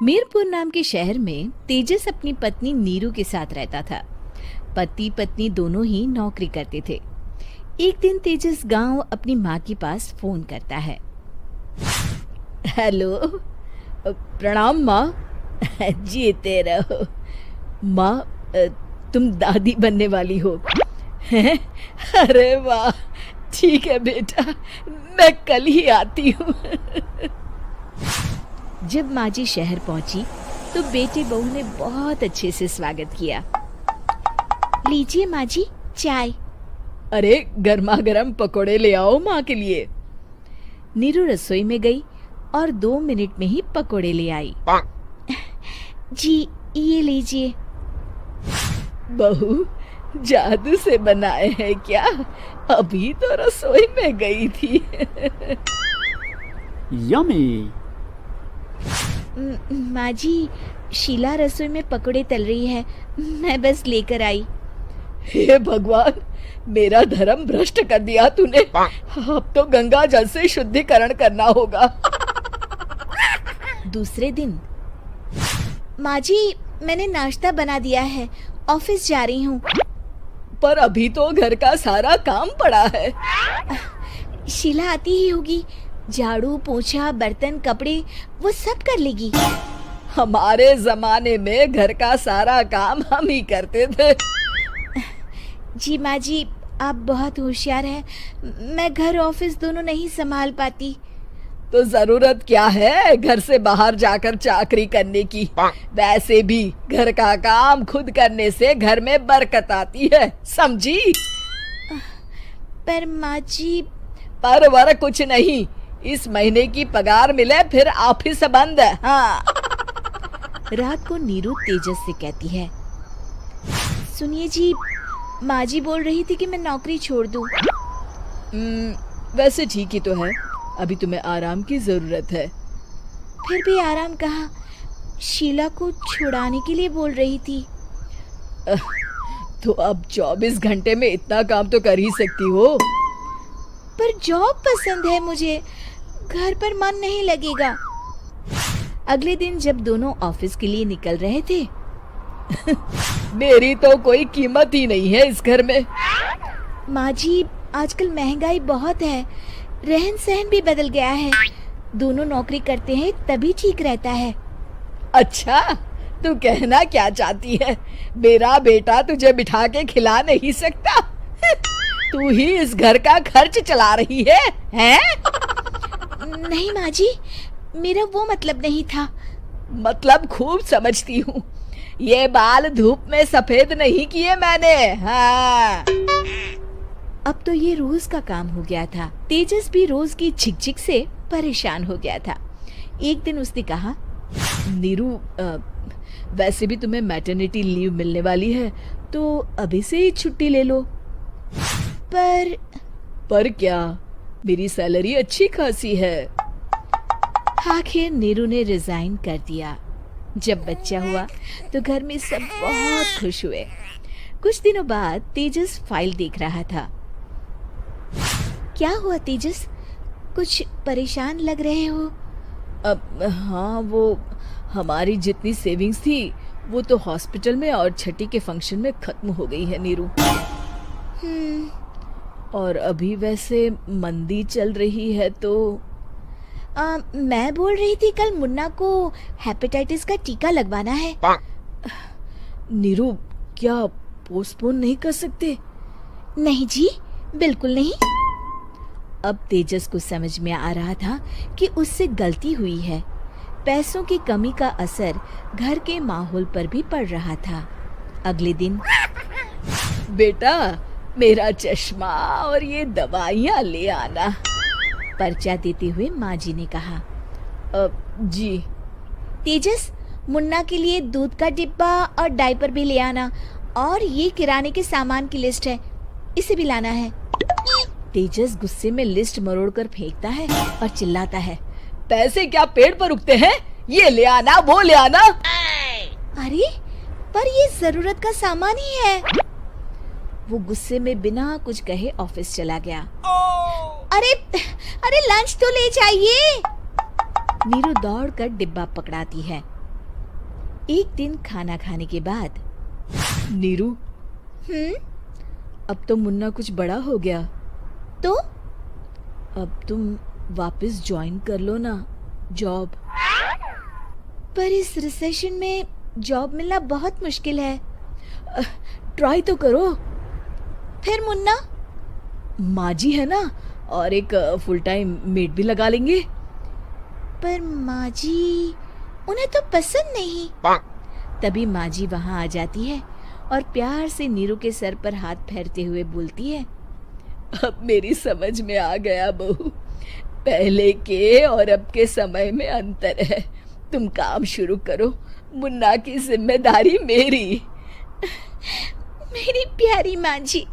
मीरपुर नाम के शहर में तेजस अपनी पत्नी नीरू के साथ रहता था। पति पत्नी दोनों ही नौकरी करते थे। एक दिन तेजस गांव अपनी माँ के पास फोन करता है। हेलो, प्रणाम माँ। जीते रहो माँ, तुम दादी बनने वाली हो हैं? अरे वाह, ठीक है बेटा, मैं कल ही आती हूँ। जब माँ जी शहर पहुंची तो बेटे बहू ने बहुत अच्छे से स्वागत किया। लीजिए माँ जी, चाय। अरे गर्मा गर्म पकोड़े ले आओ माँ के लिए। नीरू रसोई में गई और 2 मिनट में ही पकोड़े ले आई। जी ये लीजिए। बहू जादू से बनाए हैं क्या? अभी तो रसोई में गई थी। यम्मी। माँ जी, शीला रसोई में पकोड़े तल रही है, मैं बस लेकर आई। हे भगवान, मेरा धर्म भ्रष्ट कर दिया तूने। अब तो गंगा जल से शुद्धिकरण करना होगा। दूसरे दिन, माँ जी मैंने नाश्ता बना दिया है, ऑफिस जा रही हूँ। पर अभी तो घर का सारा काम पड़ा है। शीला आती ही होगी, झाड़ू पोछा बर्तन कपड़े वो सब कर लेगी। हमारे जमाने में घर का सारा काम हम ही करते थे। जी माँ जी, आप बहुत होशियार हैं, मैं घर ऑफिस दोनों नहीं संभाल पाती। तो जरूरत क्या है घर से बाहर जाकर चाकरी करने की? वैसे भी घर का काम खुद करने से घर में बरकत आती है, समझी? पर माँ जी। पर वर कुछ नहीं, इस महीने की पगार मिले फिर ऑफिस बंद है। हाँ। रात को नीरू तेजस से कहती है, सुनिए जी, माँ जी बोल रही थी कि मैं नौकरी छोड़ दूं। वैसे ठीक ही तो है, अभी तुम्हें आराम की जरूरत है। फिर भी आराम कहाँ, शीला को छुड़ाने के लिए बोल रही थी। तो अब 24 घंटे में इतना काम तो कर ही सकती हो। पर जॉब पसंद है मुझे, घर पर मन नहीं लगेगा। अगले दिन जब दोनों ऑफिस के लिए निकल रहे थे, मेरी तो कोई कीमत ही नहीं है इस घर में। माँ जी, आजकल महंगाई बहुत है, रहन सहन भी बदल गया है, दोनों नौकरी करते हैं तभी ठीक रहता है। अच्छा, तू कहना क्या चाहती है? मेरा बेटा तुझे बिठा के खिला नहीं सकता? तू ही इस घर का खर्च चला रही है, हैं? नहीं माँ जी, मेरा वो मतलब नहीं था। मतलब खूब समझती हूँ, ये बाल धूप में सफेद नहीं किए मैंने। हाँ। अब तो ये रोज का काम हो गया था। तेजस भी रोज की झिकझिक से परेशान हो गया था। एक दिन उसने कहा, नीरू, वैसे भी तुम्हें मैटरनिटी लीव मिलने वाली है, तो अभी से ही छुट्टी ले लो। पर क्या, मेरी सैलरी अच्छी खासी है। आखिर नीरू ने रिजाइन कर दिया। जब बच्चा हुआ तो घर में सब बहुत खुश हुए। कुछ दिनों बाद तेजस फाइल देख रहा था। क्या हुआ तेजस, कुछ परेशान लग रहे हो? हाँ, वो हमारी जितनी सेविंग्स थी वो तो हॉस्पिटल में और छठी के फंक्शन में खत्म हो गई है नीरू। और अभी वैसे मंदी चल रही है तो मैं बोल रही थी कल मुन्ना को हेपेटाइटिस का टीका लगवाना है। नीरू, क्या पोस्टपोन नहीं कर सकते? नहीं जी, बिल्कुल नहीं। अब तेजस को समझ में आ रहा था कि उससे गलती हुई है। पैसों की कमी का असर घर के माहौल पर भी पड़ रहा था। अगले दिन, बेटा मेरा चश्मा और ये दवाइयाँ ले आना, पर्चा देते हुए माँ जी ने कहा। जी। तेजस, मुन्ना के लिए दूध का डिब्बा और डायपर भी ले आना, और ये किराने के सामान की लिस्ट है, इसे भी लाना है। तेजस गुस्से में लिस्ट मरोड़कर फेंकता है और चिल्लाता है, पैसे क्या पेड़ पर उगते हैं? ये ले आना, वो ले आना। अरे पर ये जरूरत का सामान ही है। वो गुस्से में बिना कुछ कहे ऑफिस चला गया। अरे लंच तो ले जाइए। नीरू दौड़कर डिब्बा पकड़ाती है। एक दिन खाना खाने के बाद, नीरू, अब तो मुन्ना कुछ बड़ा हो गया, तो अब तुम वापस ज्वाइन कर लो ना जॉब। पर इस रिसेशन में जॉब मिलना बहुत मुश्किल है। ट्राई तो करो। फिर मुन्ना, माँ जी है ना, और एक फुल टाइम मेड भी लगा लेंगे। पर माँ जी, उन्हें तो पसंद नहीं। तभी माँ जी वहाँ आ जाती है और प्यार से नीरू के सर पर हाथ फेरते हुए बोलती है, अब मेरी समझ में आ गया बहू, पहले के और अब के समय में अंतर है। तुम काम शुरू करो, मुन्ना की जिम्मेदारी मेरी। मेरी प्यारी माँ जी।